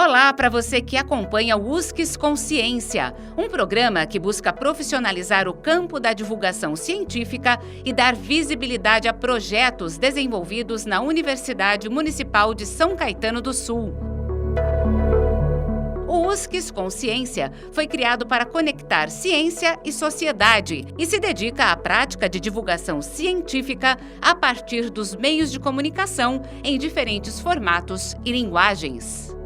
Olá para você que acompanha o USCS Consciência, um programa que busca profissionalizar o campo da divulgação científica e dar visibilidade a projetos desenvolvidos na Universidade Municipal de São Caetano do Sul. O USCS Consciência foi criado para conectar ciência e sociedade e se dedica à prática de divulgação científica a partir dos meios de comunicação em diferentes formatos e linguagens.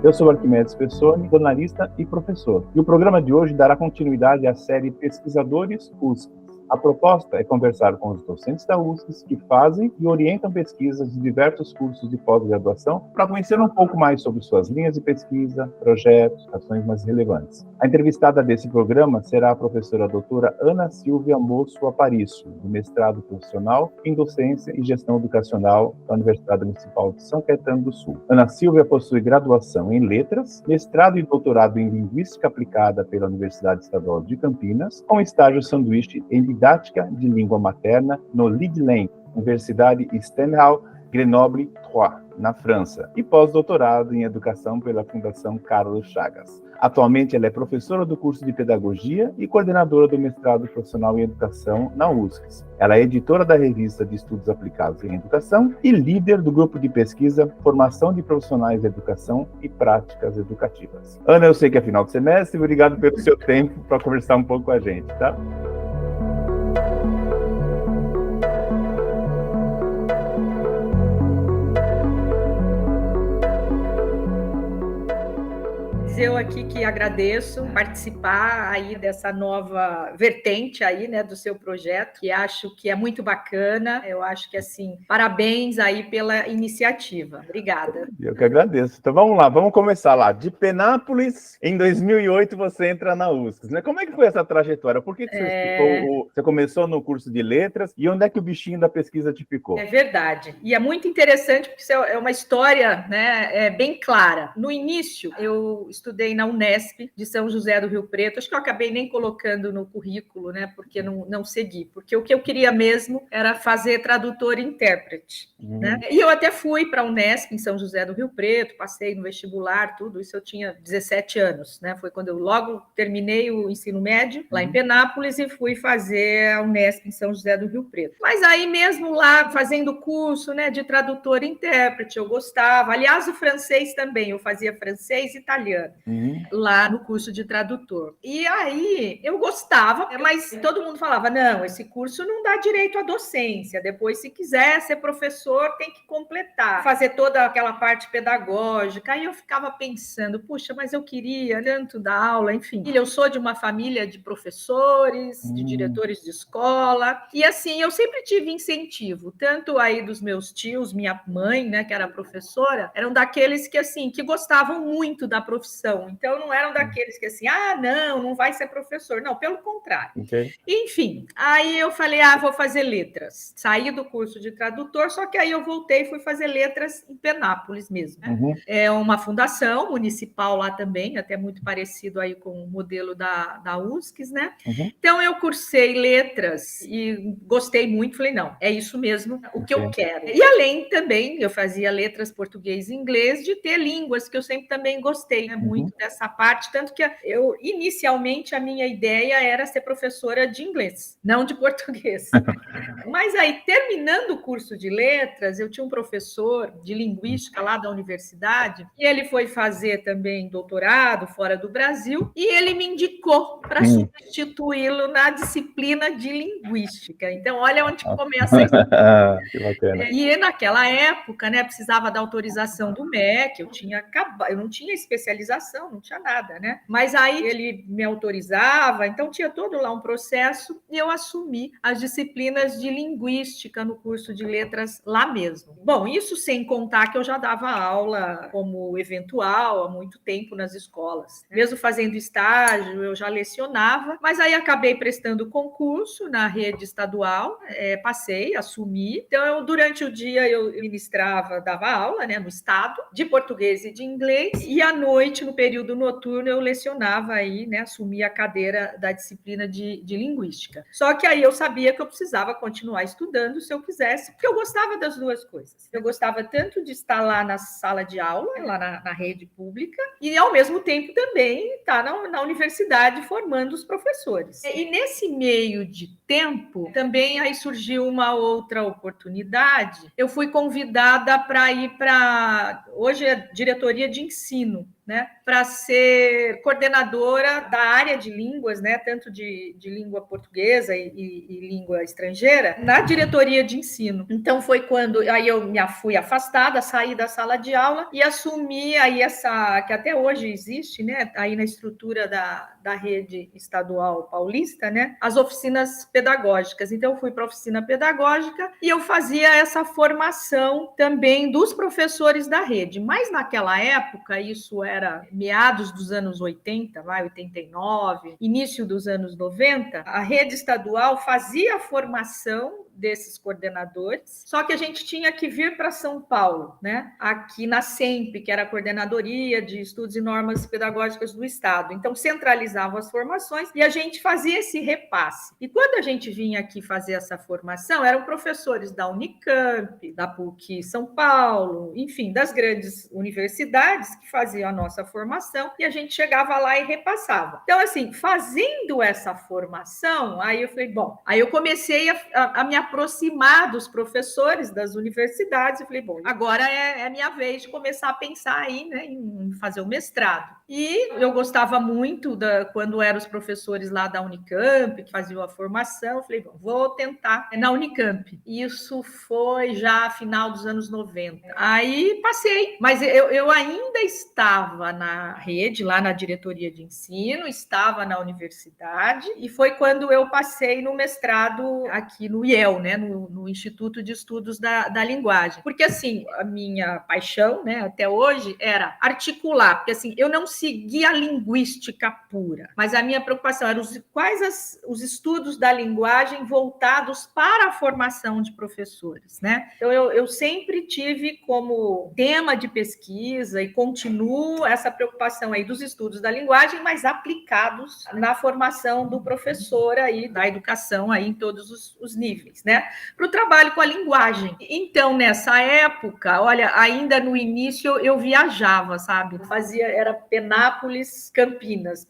Eu sou Arquimedes Pessoni, jornalista e professor. E o programa de hoje dará continuidade à série Pesquisadores USCS. A proposta é conversar com os docentes da USCS que fazem e orientam pesquisas de diversos cursos de pós-graduação para conhecer um pouco mais sobre suas linhas de pesquisa, projetos, ações mais relevantes. A entrevistada desse programa será a professora doutora Ana Silvia Moço Aparício, do mestrado profissional em Docência e Gestão Educacional da Universidade Municipal de São Caetano do Sul. Ana Silvia possui graduação em Letras, mestrado e doutorado em Linguística Aplicada pela Universidade Estadual de Campinas, com estágio sanduíche em Didática de Língua Materna no Lille, Universidade Stenhouse Grenoble 3, na França, e pós-doutorado em Educação pela Fundação Carlos Chagas. Atualmente, ela é professora do curso de Pedagogia e coordenadora do mestrado profissional em Educação na USCS. Ela é editora da revista de Estudos Aplicados em Educação e líder do grupo de pesquisa Formação de Profissionais de Educação e Práticas Educativas. Ana, eu sei que é final de semestre, obrigado pelo seu tempo para conversar um pouco com a gente, tá? Eu aqui que agradeço participar aí dessa nova vertente aí, né, do seu projeto, que acho que é muito bacana. Eu acho que, assim, parabéns aí pela iniciativa. Obrigada. Eu que agradeço. Então vamos lá, vamos começar lá. De Penápolis, em 2008 você entra na USCS, né? Como é que foi essa trajetória? Por que você começou no curso de letras e onde é que o bichinho da pesquisa te picou? É verdade. E é muito interessante porque isso é uma história, né, bem clara. No início, eu estudei na Unesp de São José do Rio Preto. Acho que eu acabei nem colocando no currículo, né? Porque não segui. Porque o que eu queria mesmo era fazer tradutor e intérprete. Né? E eu até fui para a Unesp em São José do Rio Preto, passei no vestibular, tudo isso eu tinha 17 anos, né? Foi quando eu logo terminei o ensino médio lá em Penápolis e fui fazer a Unesp em São José do Rio Preto. Mas aí mesmo lá fazendo curso, né, de tradutor e intérprete, eu gostava. Aliás, o francês também, eu fazia francês e italiano lá no curso de tradutor. E aí eu gostava, mas todo mundo falava, não, esse curso não dá direito à docência, depois se quiser ser professor tem que completar, fazer toda aquela parte pedagógica. Aí eu ficava pensando, puxa, mas eu queria tanto dar aula, enfim. Eu sou de uma família de professores, de diretores de escola, e assim, eu sempre tive incentivo, tanto aí dos meus tios, minha mãe, né, que era professora, eram daqueles que, assim, que gostavam muito da profissão. Então, não eram daqueles que assim, não vai ser professor. Não, pelo contrário. Okay. Enfim, aí eu falei, vou fazer letras. Saí do curso de tradutor, só que aí eu voltei e fui fazer letras em Penápolis mesmo. Né? É uma fundação municipal lá também, até muito parecido aí com o modelo da USCS, né? Então, eu cursei letras e gostei muito. Falei, não, é isso mesmo o que eu quero. E além também, eu fazia letras português e inglês, de ter línguas que eu sempre também gostei, né? Muito dessa parte, tanto que eu, inicialmente, a minha ideia era ser professora de inglês, não de português. Mas aí, terminando o curso de letras, eu tinha um professor de linguística lá da universidade, e ele foi fazer também doutorado fora do Brasil, e ele me indicou para substituí-lo na disciplina de linguística. Então, olha onde começa isso. Que bacana. E naquela época, né, precisava da autorização do MEC, eu não tinha especialização, não tinha nada, né? Mas aí ele me autorizava, então tinha todo lá um processo e eu assumi as disciplinas de linguística no curso de letras lá mesmo. Bom, isso sem contar que eu já dava aula como eventual há muito tempo nas escolas. Mesmo fazendo estágio, eu já lecionava, mas aí acabei prestando concurso na rede estadual, passei, assumi. Então, durante o dia eu ministrava, dava aula, né, no estado, de português e de inglês, e à noite, no período período noturno eu lecionava aí, né, assumia a cadeira da disciplina de linguística. Só que aí eu sabia que eu precisava continuar estudando se eu quisesse, porque eu gostava das duas coisas. Eu gostava tanto de estar lá na sala de aula, lá na rede pública, e ao mesmo tempo também estar na universidade formando os professores. E nesse meio de tempo, também aí surgiu uma outra oportunidade. Eu fui convidada para ir para, hoje é diretoria de ensino, né, para ser coordenadora da área de línguas, né, tanto de língua portuguesa e língua estrangeira, na diretoria de ensino. Então foi quando aí eu me fui afastada, saí da sala de aula e assumi aí essa, que até hoje existe, né, aí na estrutura da rede estadual paulista, né, as oficinas pedagógicas. Então eu fui para a oficina pedagógica e eu fazia essa formação também dos professores da rede. Mas naquela época, isso era meados dos anos 80, 89, início dos anos 90, a rede estadual fazia a formação desses coordenadores, só que a gente tinha que vir para São Paulo, né? Aqui na SEMP, que era a Coordenadoria de Estudos e Normas Pedagógicas do Estado. Então, centralizavam as formações e a gente fazia esse repasse. E quando a gente vinha aqui fazer essa formação, eram professores da Unicamp, da PUC São Paulo, enfim, das grandes universidades que faziam a nossa formação e a gente chegava lá e repassava. Então, assim, fazendo essa formação, aí eu falei, bom, aí eu comecei a me aproximar dos professores das universidades e falei, bom, agora é minha vez de começar a pensar aí, né, em fazer o mestrado. E eu gostava muito quando eram os professores lá da Unicamp, que faziam a formação, eu falei, bom, vou tentar na Unicamp. Isso foi já final dos anos 90. Aí passei, mas eu ainda estava na rede, lá na diretoria de ensino, estava na universidade, e foi quando eu passei no mestrado aqui no IEL, né, no Instituto de Estudos da Linguagem. Porque, assim, a minha paixão, né, até hoje, era articular, porque, assim, eu não seguia a linguística pura, mas a minha preocupação era quais os estudos da linguagem voltados para a formação de professores, né? Então, eu sempre tive como tema de pesquisa e continuo essa preocupação aí dos estudos da linguagem, mas aplicados na formação do professor aí, da educação aí em todos os níveis, né? Para o trabalho com a linguagem. Então, nessa época, olha, ainda no início eu viajava, sabe? Era Penápolis, Campinas,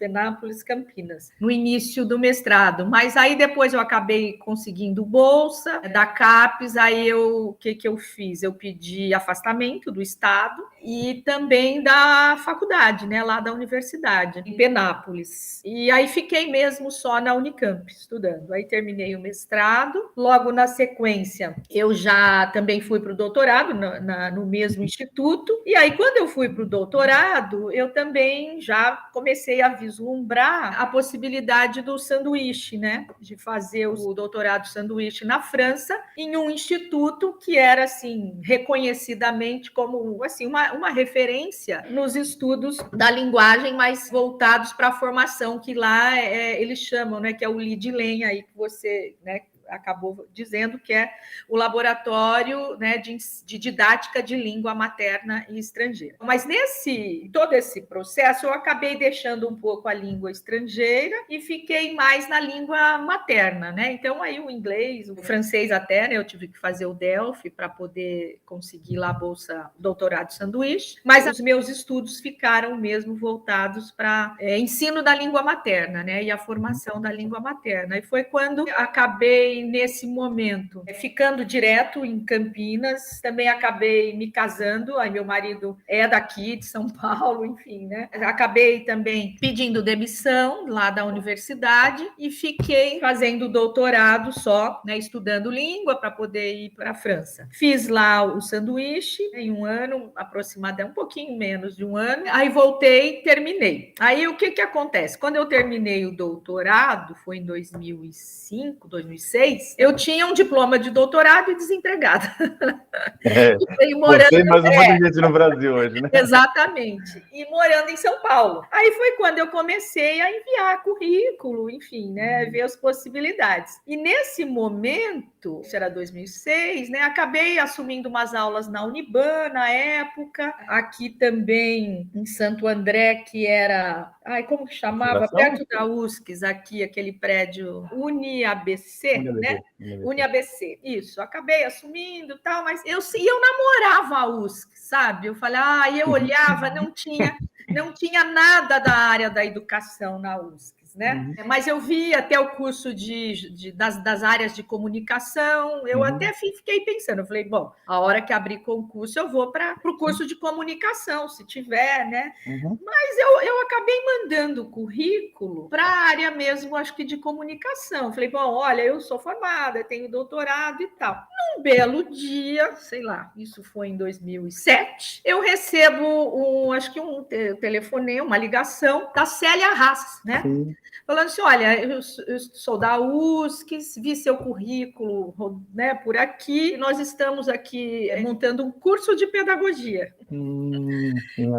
no início do mestrado. Mas aí depois eu acabei conseguindo bolsa da CAPES, aí o que eu fiz? Eu pedi afastamento do Estado e também da faculdade, né, lá da universidade, em Penápolis. E aí fiquei mesmo só na Unicamp, estudando. Aí terminei o mestrado. Logo na sequência, eu já também fui para o doutorado no mesmo instituto. E aí, quando eu fui para o doutorado, eu também já comecei a vislumbrar a possibilidade do sanduíche, né, de fazer o doutorado sanduíche na França, em um instituto que era, assim, reconhecidamente como, assim, uma referência nos estudos da linguagem, mais voltados para a formação, que lá eles chamam, né, que é o LIDLEM, aí que você, né, acabou dizendo, que é o laboratório, né, de didática de língua materna e estrangeira. Mas todo esse processo eu acabei deixando um pouco a língua estrangeira e fiquei mais na língua materna, né? Então aí o inglês, o francês até, né, eu tive que fazer o DELF para poder conseguir lá a bolsa doutorado sanduíche, mas os meus estudos ficaram mesmo voltados para ensino da língua materna, né, e a formação da língua materna. E foi quando acabei nesse momento ficando direto em Campinas, também acabei me casando, aí meu marido é daqui de São Paulo, enfim, né? Acabei também pedindo demissão lá da universidade e fiquei fazendo doutorado só, né, estudando língua para poder ir para a França. Fiz lá o sanduíche em um ano, aproximadamente um pouquinho menos de um ano, aí voltei e terminei. Aí o que acontece? Quando eu terminei o doutorado, foi em 2005, 2006, eu tinha um diploma de doutorado e desempregada. Você e mais um monte de gente no Brasil hoje, né? Exatamente. E morando em São Paulo. Aí foi quando eu comecei a enviar currículo, enfim, né, ver as possibilidades. E nesse momento, 2005, isso era 2006, né? Acabei assumindo umas aulas na Uniban na época, aqui também em Santo André, que era, como que chamava? Perto da USCS, aqui, aquele prédio UniABC, né? UniABC, isso. Acabei assumindo e tal, mas eu namorava a USC, sabe? Eu falei, eu olhava, não tinha nada da área da educação na USC. Né? Mas eu vi até o curso das áreas de comunicação, eu até fiquei pensando, eu falei, bom, a hora que abrir concurso eu vou para o curso de comunicação, se tiver, né? Mas eu acabei mandando o currículo para a área mesmo, acho que de comunicação. Falei, bom, olha, eu sou formada, tenho doutorado e tal. Num belo dia, sei lá, isso foi em 2007, eu recebo um telefonema, uma ligação da Célia Haas, né? Falando assim, olha, eu sou da USC, vi seu currículo, né, por aqui, nós estamos aqui montando um curso de pedagogia.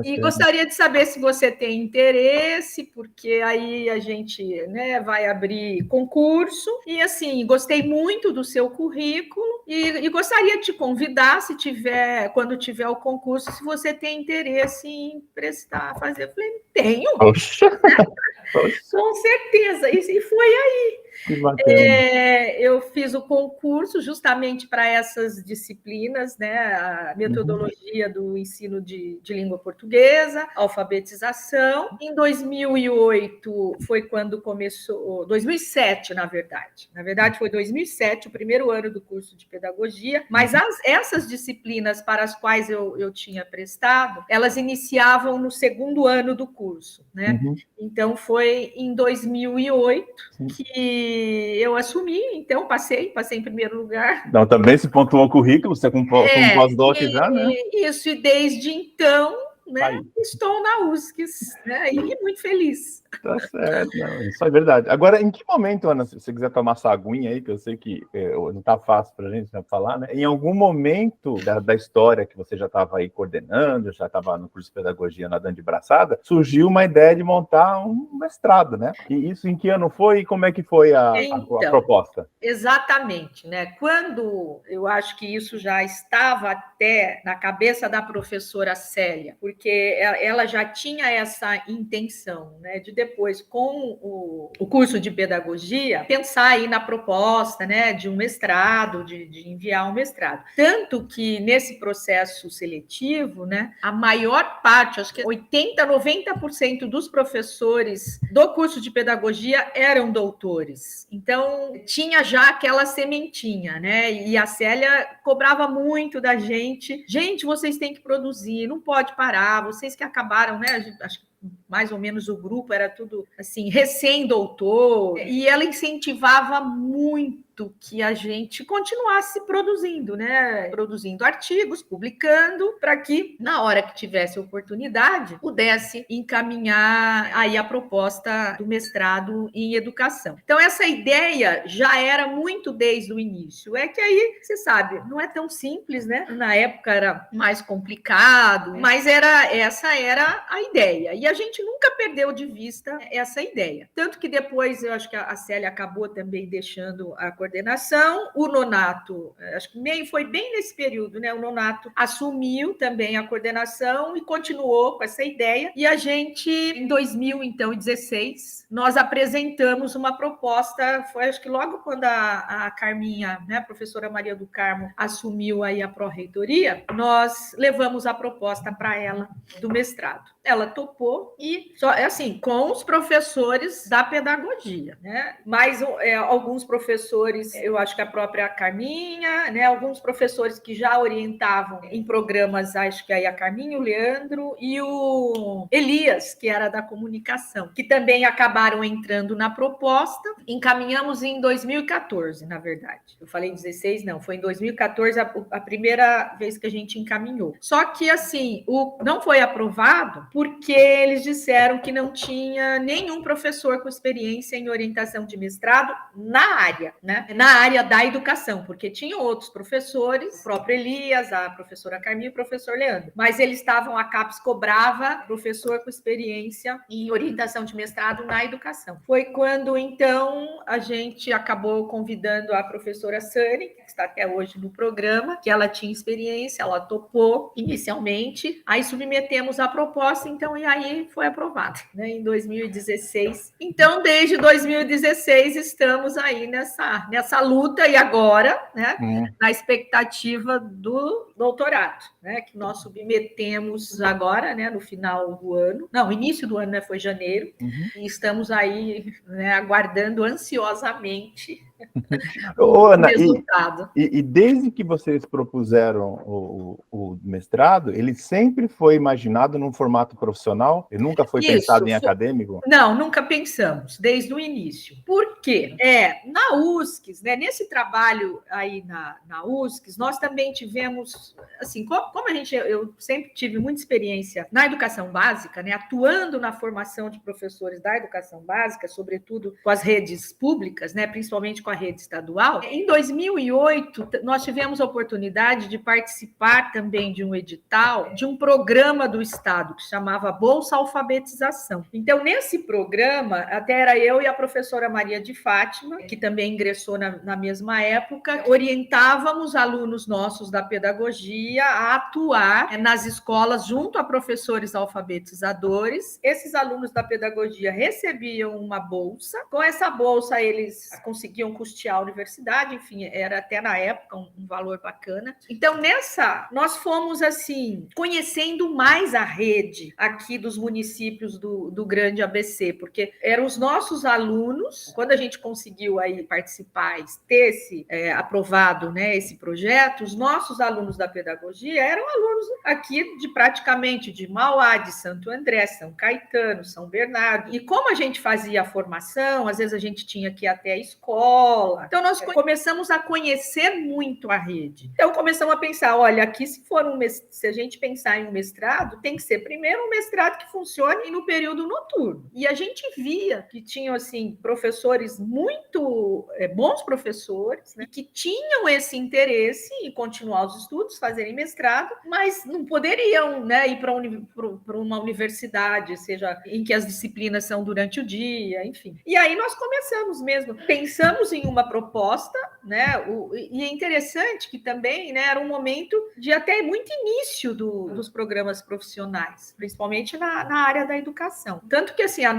E gostaria de saber se você tem interesse, porque aí a gente, né, vai abrir concurso. E assim, gostei muito do seu currículo e gostaria de te convidar, quando tiver o concurso, se você tem interesse em prestar, fazer. Eu falei, tenho. Poxa. Com certeza, e foi aí. Eu fiz o concurso justamente para essas disciplinas, né? A metodologia do ensino de língua portuguesa, alfabetização. Em 2008 foi quando começou, 2007, na verdade foi 2007, o primeiro ano do curso de pedagogia, mas essas disciplinas para as quais eu tinha prestado, elas iniciavam no segundo ano do curso, né? Então foi em 2008 que eu assumi, então passei em primeiro lugar. Então, também se pontuou o currículo, você com pós-doc já, né? Isso, e desde então, né, estou na USCS, né, e muito feliz. Tá certo, não, isso é verdade. Agora, em que momento, Ana, se você quiser tomar essa aguinha aí, que eu sei que não tá fácil para a gente falar, né? Em algum momento da história que você já estava aí coordenando, já estava no curso de pedagogia nadando de braçada, surgiu uma ideia de montar um mestrado, né? E isso em que ano foi e como é que foi a proposta? Exatamente, né? Quando eu acho que isso já estava até na cabeça da professora Célia, porque ela já tinha essa intenção, né, de depois, com o curso de pedagogia, pensar aí na proposta, né, de um mestrado, de enviar um mestrado. Tanto que nesse processo seletivo, né, a maior parte, acho que 80%, 90% dos professores do curso de pedagogia eram doutores. Então, tinha já aquela sementinha, né? E a Célia cobrava muito da gente. Gente, vocês têm que produzir, não pode parar, vocês que acabaram, né? Acho que mais ou menos o grupo era tudo assim, recém-doutor, e ela incentivava muito que a gente continuasse produzindo, né? Produzindo artigos, publicando, para que, na hora que tivesse oportunidade, pudesse encaminhar aí a proposta do mestrado em educação. Então, essa ideia já era muito desde o início. É que aí, você sabe, não é tão simples, né? Na época era mais complicado, mas essa era a ideia. E a gente nunca perdeu de vista essa ideia. Tanto que depois, eu acho que a Célia acabou também deixando a coordenação. O Nonato, acho que foi bem nesse período, né? O Nonato assumiu também a coordenação e continuou com essa ideia. E a gente, em 2016, nós apresentamos uma proposta, foi acho que logo quando a Carminha, né, a professora Maria do Carmo, assumiu aí a pró-reitoria, nós levamos a proposta para ela do mestrado. Ela topou e só assim, com os professores da pedagogia, né? Mas alguns professores, eu acho que a própria Carminha, né? Alguns professores que já orientavam em programas, acho que aí a Carminha, o Leandro e o Elias, que era da comunicação, que também acabaram entrando na proposta. Encaminhamos em 2014, na verdade. Eu falei 16, não, foi em 2014 a primeira vez que a gente encaminhou. Só que assim, não foi aprovado porque eles disseram que não tinha nenhum professor com experiência em orientação de mestrado na área, né? na área da educação, porque tinham outros professores, o próprio Elias, a professora Carminha e o professor Leandro, mas eles estavam, a CAPES cobrava professor com experiência em orientação de mestrado na educação. Foi quando, então, a gente acabou convidando a professora Sani, que está até hoje no programa, que ela tinha experiência, ela topou inicialmente, aí submetemos a proposta, então, e aí foi aprovada, né, em 2016. Então, desde 2016, estamos aí nessa luta, e agora, né, na expectativa do doutorado, né, que nós submetemos agora, né, no final do ano, não, início do ano, né, foi janeiro, e estamos aí, né, aguardando ansiosamente Ô, Ana, resultado. E desde que vocês propuseram o mestrado, ele sempre foi imaginado num formato profissional? Ele nunca foi pensado em acadêmico? Não, nunca pensamos, desde o início. Por quê? Na USCS, né, nesse trabalho aí na USCS, nós também tivemos, assim, como eu sempre tive muita experiência na educação básica, né, atuando na formação de professores da educação básica, sobretudo com as redes públicas, né, principalmente com a rede estadual. Em 2008, nós tivemos a oportunidade de participar também de um edital, de um programa do Estado que se chamava Bolsa Alfabetização. Então, nesse programa, até era eu e a professora Maria de Fátima, que também ingressou na mesma época, orientávamos alunos nossos da pedagogia a atuar nas escolas junto a professores alfabetizadores. Esses alunos da pedagogia recebiam uma bolsa. Com essa bolsa, eles conseguiam custear a universidade, enfim, era até na época um valor bacana. Então, nós fomos, assim, conhecendo mais a rede aqui dos municípios do Grande ABC, porque eram os nossos alunos, quando a gente conseguiu aí participar, ter aprovado, né, esse projeto, os nossos alunos da pedagogia eram alunos aqui praticamente de Mauá, de Santo André, São Caetano, São Bernardo. E como a gente fazia a formação, às vezes a gente tinha que ir até a escola. Então, nós começamos a conhecer muito a rede. Então, começamos a pensar, olha, aqui se a gente pensar em um mestrado, tem que ser primeiro um mestrado que funcione no período noturno. E a gente via que tinham, assim, professores muito bons professores, né, que tinham esse interesse em continuar os estudos, fazerem mestrado, mas não poderiam, né, ir para uma universidade, seja em que as disciplinas são durante o dia, enfim. E aí nós começamos mesmo, pensamos em uma proposta, né, e é interessante que também, né, era um momento de até muito início dos programas profissionais, principalmente na área da educação. Tanto que, assim, o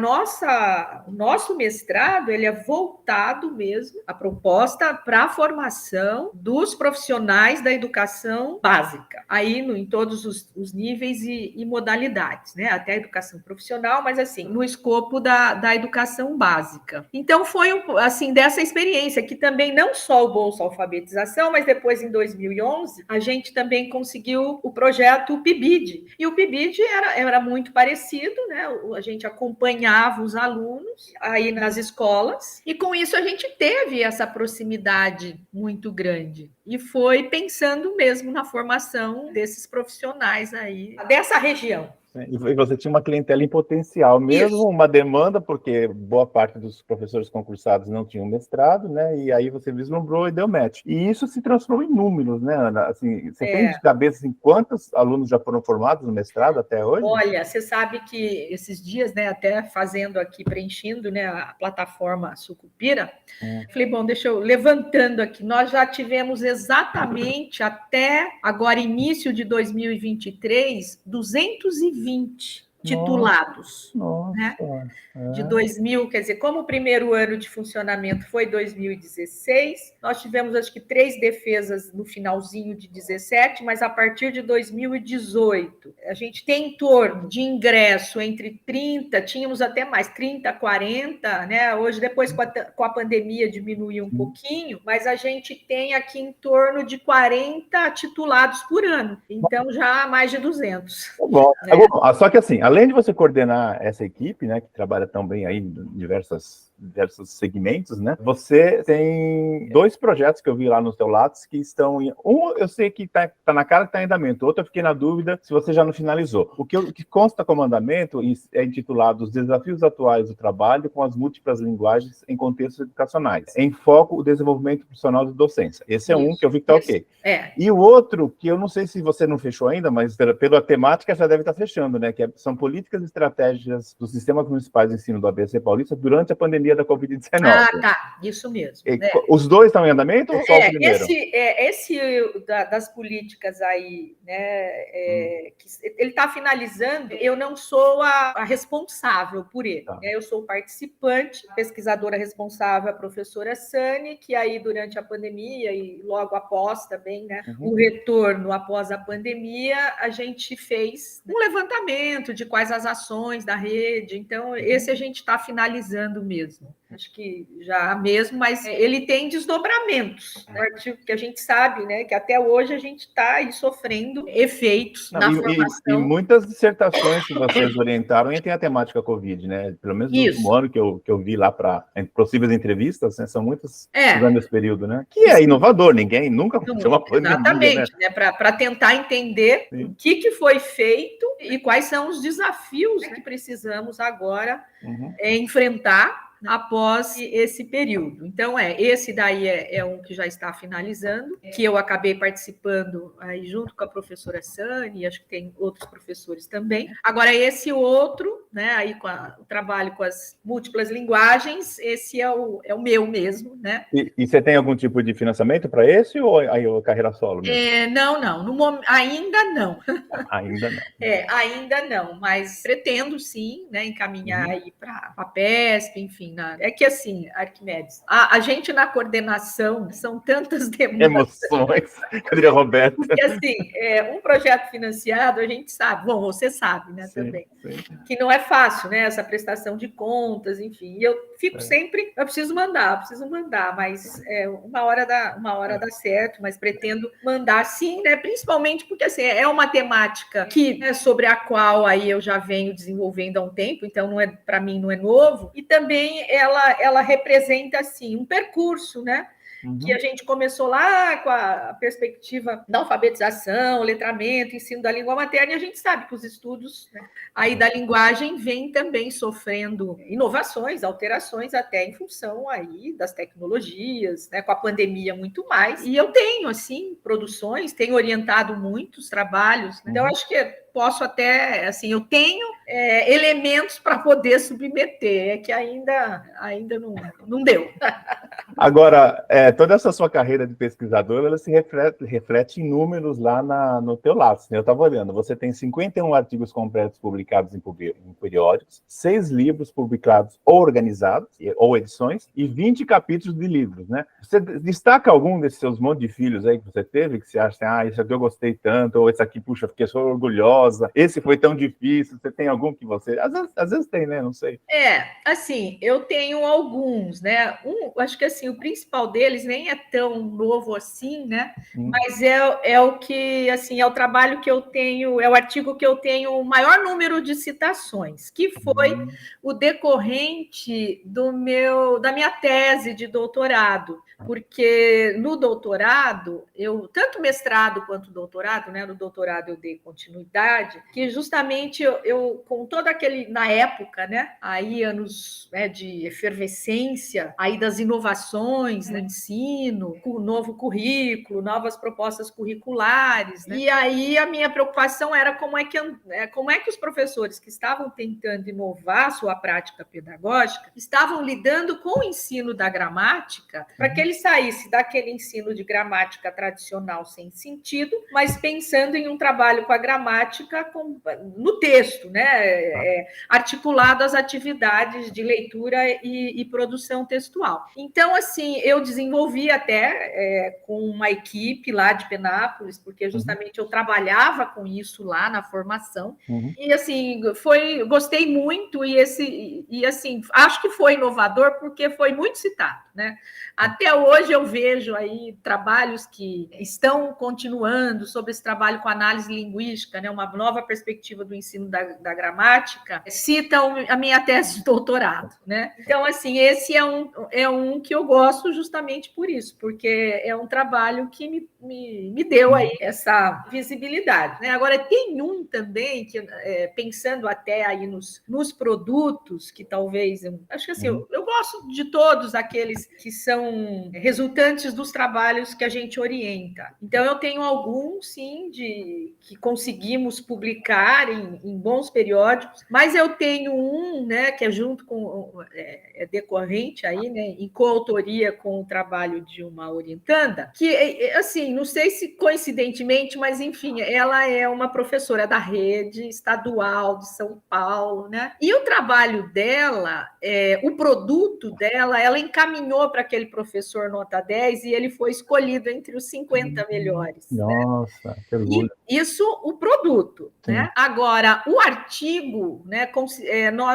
nosso mestrado, ele é voltado mesmo, a proposta para a formação dos profissionais da educação básica, aí em todos os níveis e modalidades, né, até a educação profissional, mas, assim, no escopo da educação básica. Então, foi, assim, dessa experiência, que também não só o Bolsa Alfabetização, mas depois, em 2011, a gente também conseguiu o projeto PIBID. E o PIBID era muito parecido, né? A gente acompanhava os alunos aí nas escolas, e com isso a gente teve essa proximidade muito grande. E foi pensando mesmo na formação desses profissionais aí, dessa região. E você tinha uma clientela em potencial, mesmo isso. Uma demanda, porque boa parte dos professores concursados não tinham mestrado, né? E aí você vislumbrou e deu match. E isso se transformou em números, né, Ana? Assim, você tem de cabeça assim, quantos alunos já foram formados no mestrado até hoje? Olha, você sabe que esses dias, né, até fazendo aqui, preenchendo, né, a plataforma Sucupira, falei, bom, deixa eu levantando aqui. Nós já tivemos exatamente até agora, início de 2023, 220 titulados. Nossa, né? De 2000, quer dizer, como o primeiro ano de funcionamento foi 2016, nós tivemos, acho que, 3 defesas no finalzinho de 17, mas a partir de 2018, a gente tem em torno de ingresso entre 30, tínhamos até mais, 30, 40, né? Hoje, depois, com a pandemia, diminuiu um pouquinho, mas a gente tem aqui em torno de 40 titulados por ano, então já mais de 200. Bom, né? Só que assim, além de você coordenar essa equipe, né, que trabalha tão bem aí em diversas diversos segmentos, né? Você tem 2 projetos que eu vi lá no seu Lattes que estão em... Um, eu sei que tá na cara que está em andamento. Outro, eu fiquei na dúvida se você já não finalizou. O que consta como andamento é intitulado Os Desafios Atuais do Trabalho com as Múltiplas Linguagens em Contextos Educacionais. Em foco, o desenvolvimento profissional de docência. Esse é um que eu vi que está ok. E o outro, que eu não sei se você não fechou ainda, mas pela temática já deve estar fechando, né? Que são políticas e estratégias dos sistemas municipais de ensino do ABC Paulista durante a pandemia da Covid-19. Ah, tá. Isso mesmo. Os 2 estão em andamento ou só o primeiro? Esse das políticas aí, né? Que ele está finalizando. Eu não sou a responsável por ele. Tá. Eu sou participante, pesquisadora responsável, a professora Sani, que aí durante a pandemia e logo após também, né? O retorno após a pandemia, a gente fez um levantamento de quais as ações da rede. Então, esse a gente está finalizando mesmo. Acho que já mesmo, mas ele tem desdobramentos, né? Que a gente sabe, né, que até hoje a gente está aí sofrendo efeitos na formação. E muitas dissertações que vocês orientaram tem a temática Covid, né? Pelo menos no último ano que eu vi lá para possíveis entrevistas, né, são muitas durante esse período, né? Que é inovador, ninguém nunca aconteceu uma pandemia, exatamente, né? Para tentar entender o que foi feito e quais são os desafios que precisamos agora enfrentar após esse período. Então, esse daí é um que já está finalizando, que eu acabei participando aí junto com a professora Sani, acho que tem outros professores também. Agora, esse outro, né, aí com o trabalho com as múltiplas linguagens, esse é o meu mesmo, né? E você tem algum tipo de financiamento para esse ou aí a carreira solo mesmo? Não, ainda não. Ainda não. Ainda não, mas pretendo sim, né, encaminhar aí para a PESP, enfim. É que assim, Arquimedes, a gente na coordenação são tantas demandas. Emoções, Cadê Roberto? Porque assim, um projeto financiado, a gente sabe, bom, você sabe, né, também, que não é fácil, né, essa prestação de contas, enfim. E eu fico sempre, eu preciso mandar, mas uma hora dá certo, mas pretendo mandar sim, né, principalmente porque assim, é uma temática sobre a qual aí eu já venho desenvolvendo há um tempo, então para mim não é novo, e também ela representa assim um percurso, né? Que a gente começou lá com a perspectiva da alfabetização, letramento, ensino da língua materna, e a gente sabe que os estudos, né, aí da linguagem vêm também sofrendo inovações, alterações, até em função aí das tecnologias, né, com a pandemia muito mais. E eu tenho, assim, produções, tenho orientado muitos trabalhos, então eu acho que posso até, assim, eu tenho elementos para poder submeter, é que ainda não deu. Agora, toda essa sua carreira de pesquisador, ela se reflete em números lá no teu Lattes, né? Eu estava olhando, você tem 51 artigos completos publicados em periódicos, 6 livros publicados ou organizados, ou edições, e 20 capítulos de livros, né? Você destaca algum desses seus monte de filhos aí que você teve, que você acha, esse aqui eu gostei tanto, ou esse aqui, puxa, fiquei só orgulhosa, esse foi tão difícil, você tem algum que você... Às vezes tem, né? Não sei. Assim, eu tenho alguns, né? Acho que assim, o principal deles nem é tão novo assim, né? Mas é o que, assim, é o trabalho que eu tenho, é o artigo que eu tenho o maior número de citações, que foi o decorrente da minha tese de doutorado, porque no doutorado, tanto mestrado quanto doutorado, né? No doutorado eu dei continuidade, que justamente eu com todo aquele, na época, né? Aí anos, né, de efervescência, aí das inovações no ensino, com o novo currículo, novas propostas curriculares, né? E aí a minha preocupação era como é que os professores que estavam tentando inovar a sua prática pedagógica estavam lidando com o ensino da gramática, para que ele saísse daquele ensino de gramática tradicional sem sentido, mas pensando em um trabalho com a gramática no texto, né? Articulado às atividades de leitura e produção textual. Então, assim, eu desenvolvi até com uma equipe lá de Penápolis, porque justamente eu trabalhava com isso lá na formação, e assim, gostei muito, e assim, acho que foi inovador porque foi muito citado, né? Até hoje eu vejo aí trabalhos que estão continuando sobre esse trabalho com análise linguística, né? Uma nova perspectiva do ensino da gramática, citam a minha tese de doutorado, né? Então, assim, esse é um que eu gosto justamente por isso, porque é um trabalho que me deu aí essa visibilidade, né? Agora, tem um também, que pensando até aí nos produtos, que talvez, acho que assim, eu gosto de todos aqueles que são resultantes dos trabalhos que a gente orienta. Então, eu tenho alguns, sim, que conseguimos publicar em bons periódicos, mas eu tenho um, né, que é junto com, decorrente aí, né, em coautoria com o trabalho de uma orientanda, que, assim, não sei se coincidentemente, mas, enfim, ela é uma professora da rede estadual de São Paulo, né, e o trabalho dela, o produto dela, ela encaminhou para aquele professor nota 10 e ele foi escolhido entre os 50 melhores. Nossa, né? que orgulho. E isso, o produto. Né? Agora, o artigo, né,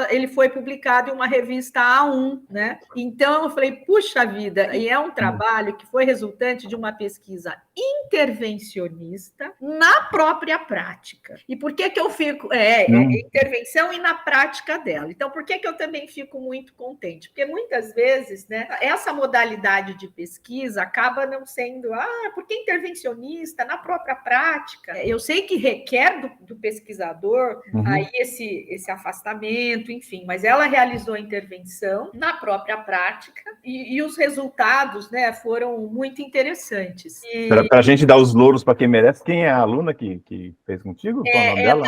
ele foi publicado em uma revista A1. Né? Então, eu falei, puxa vida, e é um trabalho que foi resultante de uma pesquisa intervencionista na própria prática. E por que eu fico... intervenção e na prática dela. Então, por que eu também fico muito contente? Porque muitas vezes, né, essa modalidade de pesquisa acaba não sendo, porque intervencionista na própria prática. Eu sei que requer do pesquisador aí esse afastamento, enfim, mas ela realizou a intervenção na própria prática e os resultados, né, foram muito interessantes. Para a gente dar os louros para quem merece, quem é a aluna que fez contigo? Qual o nome dela?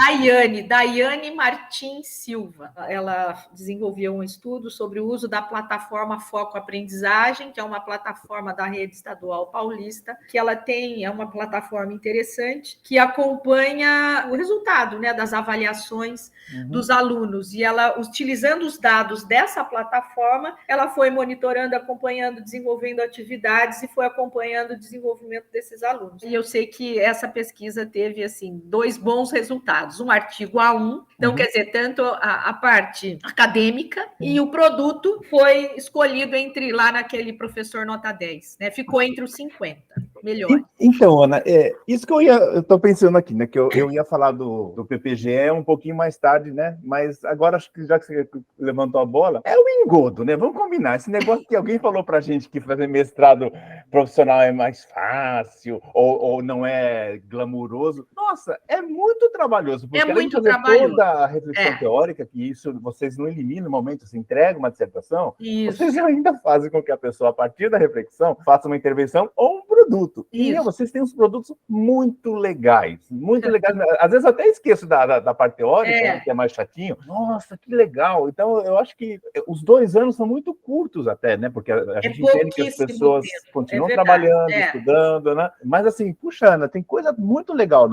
Daiane Martins Silva. Ela desenvolveu um estudo sobre o uso da plataforma Foco Aprendizagem, que é uma plataforma da rede estadual paulista, que ela é uma plataforma interessante, que acompanha o resultado, né, das avaliações dos alunos. E ela, utilizando os dados dessa plataforma, ela foi monitorando, acompanhando, desenvolvendo atividades e foi acompanhando o desenvolvimento desses alunos. E eu sei que essa pesquisa teve, assim, 2 bons resultados. Um artigo A1, então, quer dizer, tanto a parte acadêmica e o produto foi escolhido lá naquele professor nota 10, né? Ficou entre os 50 melhores. Então, Ana, isso que eu estou pensando aqui, né? Que eu ia falar do PPGE um pouquinho mais tarde, né? Mas agora, acho que já que você levantou a bola, é o engodo, né? Vamos combinar. Esse negócio que alguém falou pra gente que fazer mestrado profissional é mais fácil ou não é glamuroso. Nossa, é muito trabalhoso. Porque além de fazer toda a reflexão teórica, que isso vocês não eliminam no momento, você entrega uma dissertação, vocês ainda fazem com que a pessoa, a partir da reflexão, faça uma intervenção ou um produto. E vocês têm uns produtos muito legais, muito legais. Às vezes eu até esqueço da parte teórica, né, que é mais chatinho. Nossa, que legal. Então, eu acho que os 2 anos são muito curtos até, né? Porque a gente entende que as pessoas continuam trabalhando, estudando, né? Mas assim, puxa, Ana, tem coisa muito legal.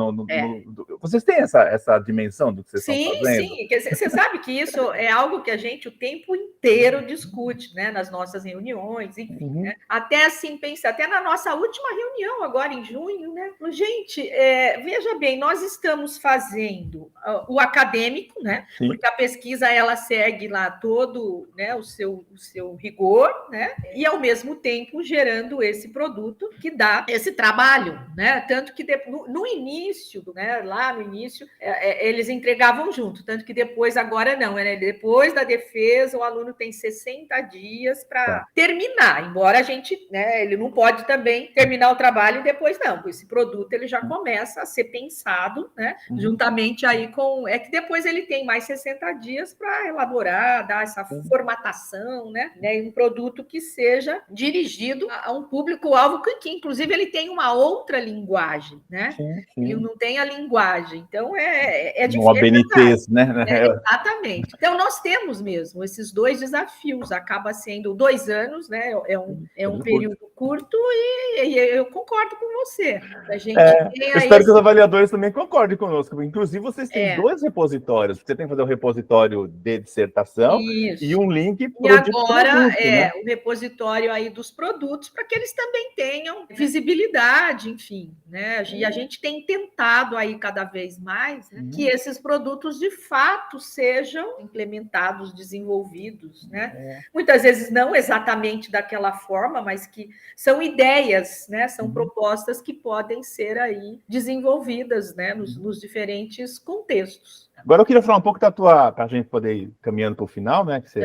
Vocês têm essa dimensão do que vocês estão fazendo? Sim. Você sabe que isso é algo que a gente o tempo inteiro discute, né? Nas nossas reuniões, enfim. Né? Até assim, pensa, até na nossa última reunião, agora em junho, né? Gente, veja bem, nós estamos fazendo o acadêmico, né? Sim. Porque a pesquisa, ela segue lá todo, né, o seu rigor, né? E, ao mesmo tempo, gerando esse produto que dá esse trabalho, né? Tanto que no início, né, lá no início, eles entregavam junto, tanto que depois, agora não, né? Depois da defesa, o aluno tem 60 dias para terminar, embora a gente, né, ele não pode também terminar o trabalho e depois não. Esse produto ele já começa a ser pensado, né? Juntamente aí com... É que depois ele tem mais 60 dias para elaborar, dar essa formatação, né? Um produto que seja dirigido a um público-alvo que, inclusive, ele tem uma outra linguagem, né? Sim. Ele não tem a linguagem. Então, é difícil. Uma BNTs, né? Exatamente. Então, nós temos mesmo esses 2 desafios. Acaba sendo 2 anos, né? É um período curto e eu concordo com você. A gente eu espero que os avaliadores também concordem conosco. Inclusive, vocês têm 2 repositórios. Você tem que fazer o repositório de dissertação e um link para o agora né? O repositório aí dos produtos para que eles também tenham visibilidade, enfim, né? E a gente tem tentado aí cada cada vez mais, né, que esses produtos de fato sejam implementados, desenvolvidos, né? Muitas vezes não exatamente daquela forma, mas que são ideias, né? São propostas que podem ser aí desenvolvidas, né? Nos diferentes contextos. Agora eu queria falar um pouco da para a gente poder ir caminhando para o final, né? Que você,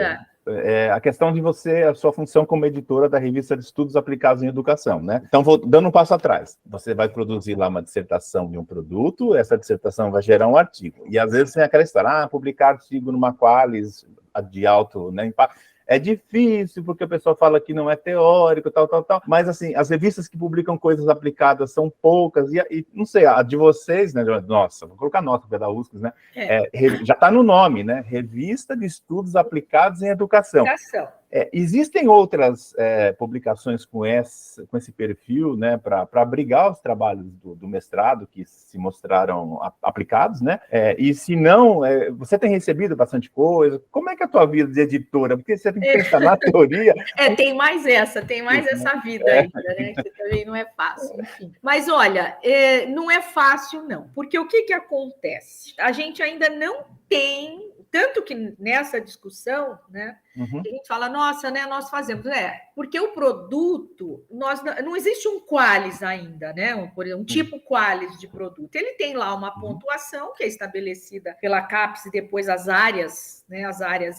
a questão de você, a sua função como editora da revista de Estudos Aplicados em Educação, né? Então, dando um passo atrás, você vai produzir lá uma dissertação de um produto, essa dissertação vai gerar um artigo. E às vezes tem aquela história, publicar artigo numa Qualis de alto, né, impacto. É difícil, porque o pessoal fala que não é teórico, tal. Mas, assim, as revistas que publicam coisas aplicadas são poucas. E não sei, a de vocês, né? Nossa, vou colocar nota para da USCS, né? Já está no nome, né? Revista de Estudos Aplicados em Educação. Existem outras publicações com esse perfil, né, para abrigar os trabalhos do mestrado que se mostraram aplicados, né? E se não, você tem recebido bastante coisa. Como é que é a tua vida de editora? Porque você tem que pensar na teoria. Tem mais essa vida ainda, né? Que também não é fácil, enfim. Mas olha, não é fácil, não. Porque o que acontece? A gente ainda não tem. Tanto que nessa discussão, né, a gente fala, nossa, né, nós fazemos. Porque o produto, não existe um Qualis ainda, né, um tipo Qualis de produto. Ele tem lá uma pontuação que é estabelecida pela CAPES e depois as áreas, né,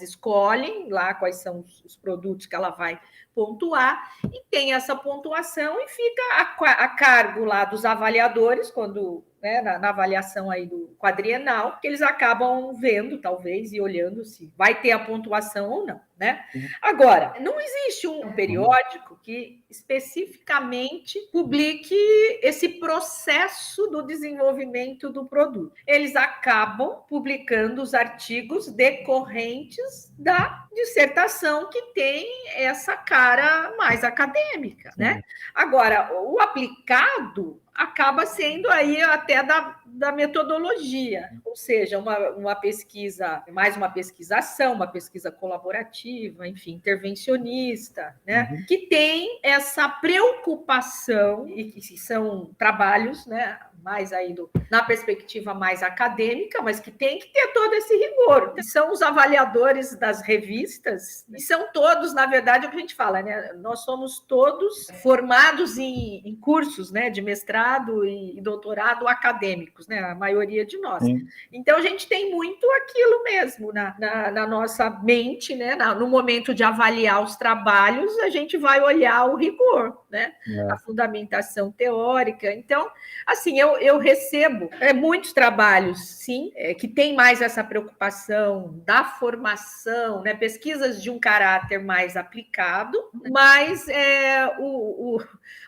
escolhem lá quais são os produtos que ela vai pontuar, e tem essa pontuação e fica a cargo lá dos avaliadores, quando, né, na avaliação aí do quadrienal, que eles acabam vendo, talvez, e olhando se vai ter a pontuação ou não, né? Agora, não existe um periódico que especificamente publique esse processo do desenvolvimento do produto. Eles acabam publicando os artigos decorrentes da dissertação que tem essa cara mais acadêmica, né? Agora, o aplicado acaba sendo aí até da metodologia, ou seja, uma pesquisa, mais uma pesquisação, uma pesquisa colaborativa, enfim, intervencionista, né? Que tem essa preocupação, e que são trabalhos, né, mais aí na perspectiva mais acadêmica, mas que tem que ter todo esse rigor. São os avaliadores das revistas, e são todos, na verdade, o que a gente fala, né? Nós somos todos formados em cursos, né, de mestrado e doutorado acadêmicos, né? A maioria de nós. Então, a gente tem muito aquilo mesmo na nossa mente, né? No momento de avaliar os trabalhos, a gente vai olhar o rigor, né? A fundamentação teórica. Então, assim, eu recebo muitos trabalhos, sim, que tem mais essa preocupação da formação, né? Pesquisas de um caráter mais aplicado, mas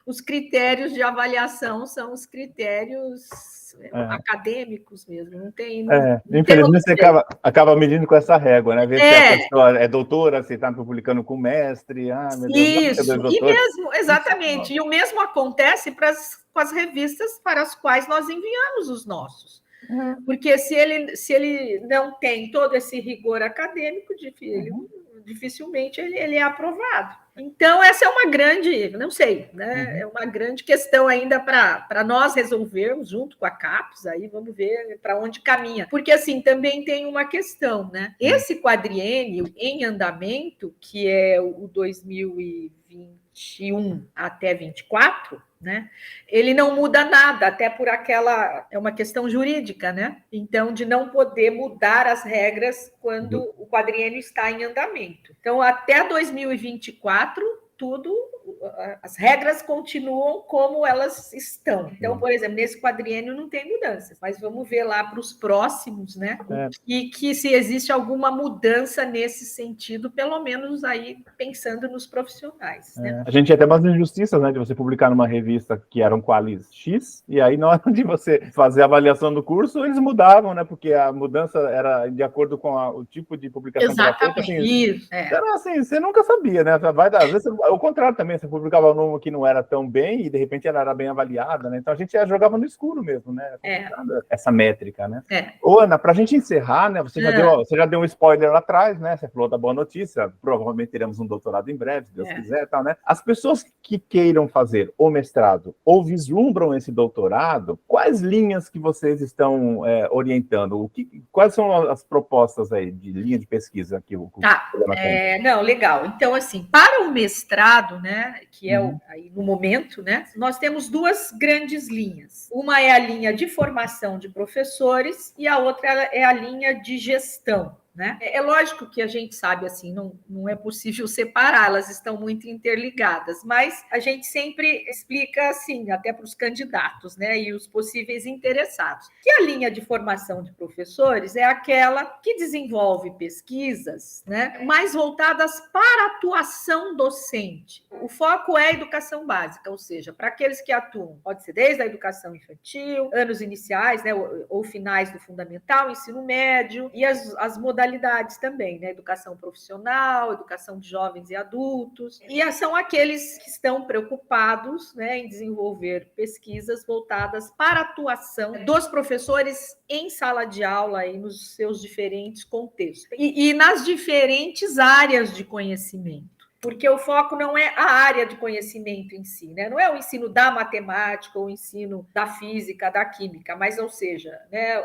os critérios de avaliação são os critérios acadêmicos mesmo, não tem... Infelizmente, você acaba medindo com essa régua, né? Ver se a pessoa é doutora, se está publicando com mestre, meu Deus, isso, e mesmo, exatamente, e o mesmo acontece com as revistas para as quais nós enviamos os nossos. Porque se ele não tem todo esse rigor acadêmico, dificilmente ele é aprovado. Então, essa é uma grande, não sei, né? É uma grande questão ainda para nós resolvermos, junto com a CAPES, aí vamos ver para onde caminha. Porque, assim, também tem uma questão, né? Esse quadriênio em andamento, que é o 2021 até 24, né? Ele não muda nada, até por é uma questão jurídica, né? Então, de não poder mudar as regras quando o quadriênio está em andamento. Então, até 2024, as regras continuam como elas estão. Então, por exemplo, nesse quadriênio não tem mudanças, mas vamos ver lá para os próximos, né? E que se existe alguma mudança nesse sentido, pelo menos aí pensando nos profissionais, né? A gente tinha até umas injustiças, né? De você publicar numa revista que era um Qualis X, e aí na hora de você fazer a avaliação do curso, eles mudavam, né? Porque a mudança era de acordo com o tipo de publicação. Exatamente, isso. Então, assim, você nunca sabia, né? Às vezes, ao contrário também, você publicava numa que não era tão bem e de repente ela era bem avaliada, né? Então a gente jogava no escuro mesmo, né? Essa métrica, né? Ô, Ana, pra gente encerrar, né? Você já deu um spoiler lá atrás, né? Você falou da boa notícia, provavelmente teremos um doutorado em breve, se Deus quiser e tal, né? As pessoas que queiram fazer o mestrado ou vislumbram esse doutorado, quais linhas que vocês estão orientando? Quais são as propostas aí de linha de pesquisa que o programa tem? Não, legal. Então, assim, para o mestrado, né, que é aí no momento, né, nós temos duas grandes linhas. Uma é a linha de formação de professores e a outra é a linha de gestão. Né? É lógico que a gente sabe, assim, não é possível separar, elas estão muito interligadas, mas a gente sempre explica, assim, até para os candidatos, né, e os possíveis interessados, que a linha de formação de professores é aquela que desenvolve pesquisas, né, mais voltadas para a atuação docente. O foco é a educação básica, ou seja, para aqueles que atuam, pode ser desde a educação infantil, anos iniciais, né, ou finais do fundamental, ensino médio, e as modalidades também, né? Educação profissional, educação de jovens e adultos. E são aqueles que estão preocupados, né, em desenvolver pesquisas voltadas para a atuação dos professores em sala de aula e nos seus diferentes contextos. E nas diferentes áreas de conhecimento. Porque o foco não é a área de conhecimento em si, né? Não é o ensino da matemática ou o ensino da física, da química, mas, ou seja, né,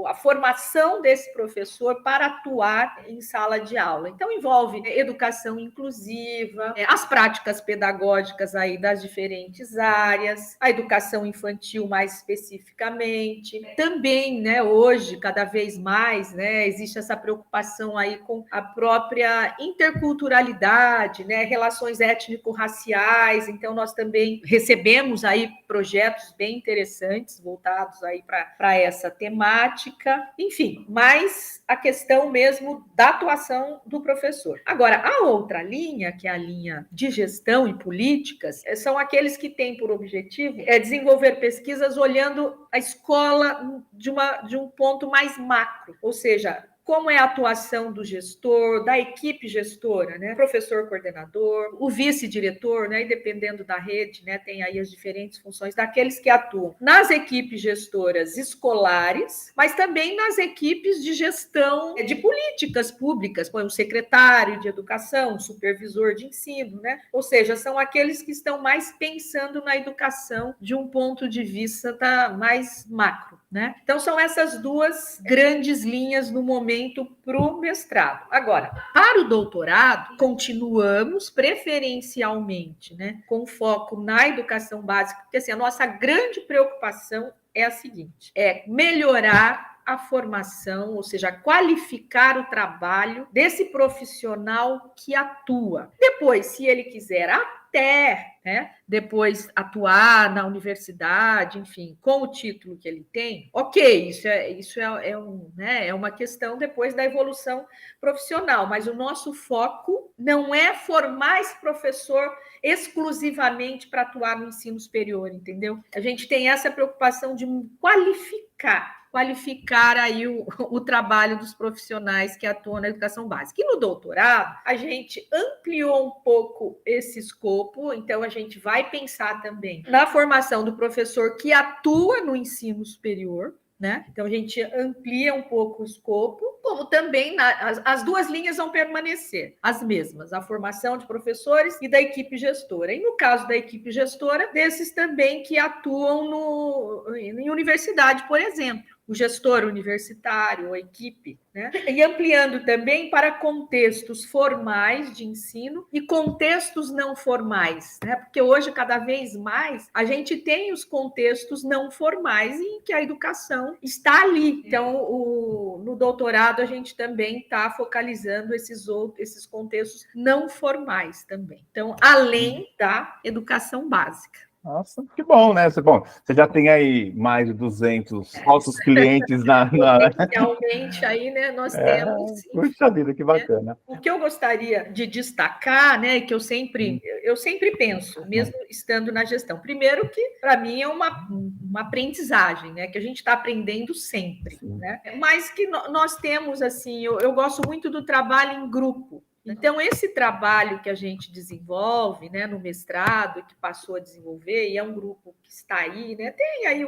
a formação desse professor para atuar em sala de aula. Então, envolve educação inclusiva, as práticas pedagógicas aí das diferentes áreas, a educação infantil mais especificamente. Também, né, hoje, cada vez mais, né, existe essa preocupação aí com a própria interculturalidade, né, relações étnico-raciais. Então nós também recebemos aí projetos bem interessantes voltados aí para essa temática, enfim, mas a questão mesmo da atuação do professor. Agora, a outra linha, que é a linha de gestão e políticas, são aqueles que têm por objetivo desenvolver pesquisas olhando a escola de um ponto mais macro, ou seja, como é a atuação do gestor, da equipe gestora, né? Professor coordenador, o vice-diretor, né? E dependendo da rede, né? Tem aí as diferentes funções daqueles que atuam nas equipes gestoras escolares, mas também nas equipes de gestão de políticas públicas, como o secretário de educação, o supervisor de ensino, né? Ou seja, são aqueles que estão mais pensando na educação de um ponto de vista mais macro, né? Então, são essas duas grandes linhas no momento para o mestrado. Agora, para o doutorado, continuamos preferencialmente, né, com foco na educação básica, porque assim, a nossa grande preocupação é a seguinte: é melhorar a formação, ou seja, qualificar o trabalho desse profissional que atua. Depois, se ele quiser né, depois atuar na universidade, enfim, com o título que ele tem, ok, isso é uma questão depois da evolução profissional, mas o nosso foco não é formar esse professor exclusivamente para atuar no ensino superior, entendeu? A gente tem essa preocupação de qualificar aí o trabalho dos profissionais que atuam na educação básica. E no doutorado, a gente ampliou um pouco esse escopo, então a gente vai pensar também na formação do professor que atua no ensino superior, né? Então a gente amplia um pouco o escopo, como também as duas linhas vão permanecer as mesmas, a formação de professores e da equipe gestora. E no caso da equipe gestora, desses também que atuam em universidade, por exemplo, o gestor universitário, a equipe, né? E ampliando também para contextos formais de ensino e contextos não formais, né? Porque hoje, cada vez mais, a gente tem os contextos não formais em que a educação está ali. Então, no doutorado, a gente também está focalizando esses contextos não formais também. Então, além da educação básica. Nossa, que bom, né? Bom, você já tem aí mais de 200 falsos clientes Realmente, aí, né, nós temos... Puxa vida, que bacana. O que eu gostaria de destacar, né, que eu sempre penso, mesmo estando na gestão, primeiro que, para mim, é uma aprendizagem, né, que a gente está aprendendo sempre, né? Mas que nós temos, assim, eu gosto muito do trabalho em grupo. Então, esse trabalho que a gente desenvolve, né, no mestrado, que passou a desenvolver, e é um grupo que está aí, né, tem aí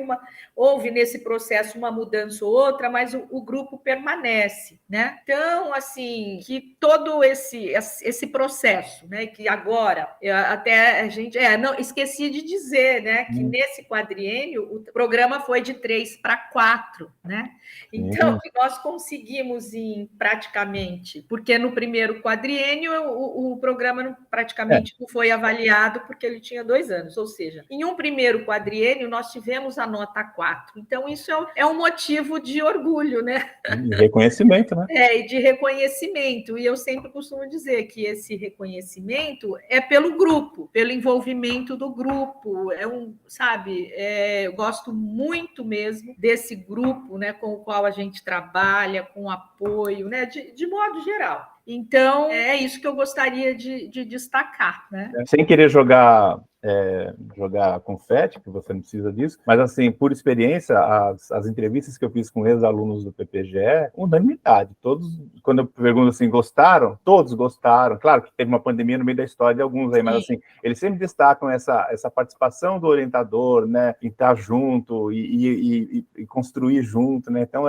houve nesse processo uma mudança ou outra, mas o grupo permanece, né? Então, assim, que todo esse processo, né, que agora, até a gente, não, esqueci de dizer, né, que nesse quadriênio o programa foi de 3 para 4, né? Então, que nós conseguimos praticamente, porque no primeiro quadriênio o programa praticamente não foi avaliado porque ele tinha 2 anos, ou seja, em um primeiro quadriênio nós tivemos a nota 4. Então, isso é um motivo de orgulho, né? De reconhecimento, né? E de reconhecimento. E eu sempre costumo dizer que esse reconhecimento é pelo grupo, pelo envolvimento do grupo. Sabe, eu gosto muito mesmo desse grupo, né, com o qual a gente trabalha, com apoio, né, de modo geral. Então, é isso que eu gostaria de destacar, né? Sem querer jogar confete, que você não precisa disso, mas assim, por experiência, as entrevistas que eu fiz com ex-alunos do PPGE, unanimidade, todos, quando eu pergunto assim, gostaram? Todos gostaram, claro que teve uma pandemia no meio da história de alguns aí, mas assim, eles sempre destacam essa participação do orientador, né, em estar junto e construir junto, né, então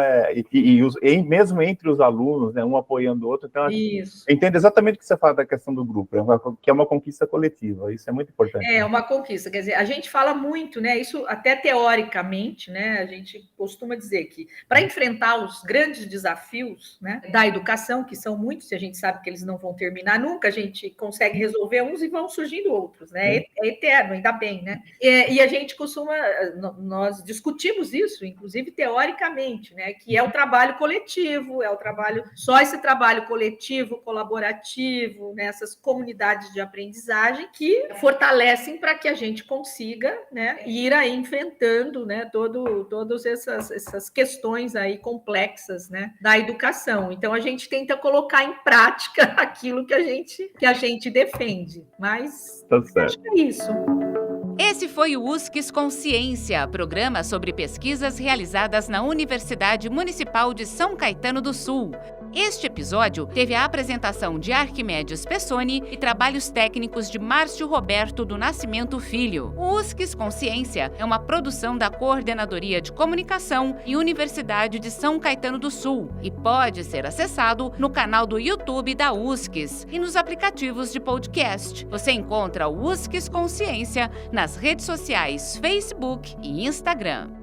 mesmo entre os alunos, né, um apoiando o outro, então eu entendo exatamente o que você fala da questão do grupo, que é uma conquista coletiva, isso é muito importante. É uma conquista, quer dizer, a gente fala muito, né? Isso até teoricamente, né? A gente costuma dizer que para enfrentar os grandes desafios, né, da educação, que são muitos, e a gente sabe que eles não vão terminar nunca, a gente consegue resolver uns e vão surgindo outros, né? É eterno, ainda bem, né? E a gente nós discutimos isso, inclusive teoricamente, né? Que é o trabalho coletivo, só esse trabalho coletivo, colaborativo, né? Essas comunidades de aprendizagem que fortalecem para que a gente consiga, né, ir aí enfrentando, né, todas essas questões aí complexas, né, da educação. Então, a gente tenta colocar em prática aquilo que a gente defende. Mas acho que é isso. Esse foi o USCS Consciência, programa sobre pesquisas realizadas na Universidade Municipal de São Caetano do Sul. Este episódio teve a apresentação de Arquimedes Pessoni e trabalhos técnicos de Márcio Roberto do Nascimento Filho. O USCS Consciência é uma produção da Coordenadoria de Comunicação e Universidade de São Caetano do Sul e pode ser acessado no canal do YouTube da USCS e nos aplicativos de podcast. Você encontra o USCS Consciência nas redes sociais Facebook e Instagram.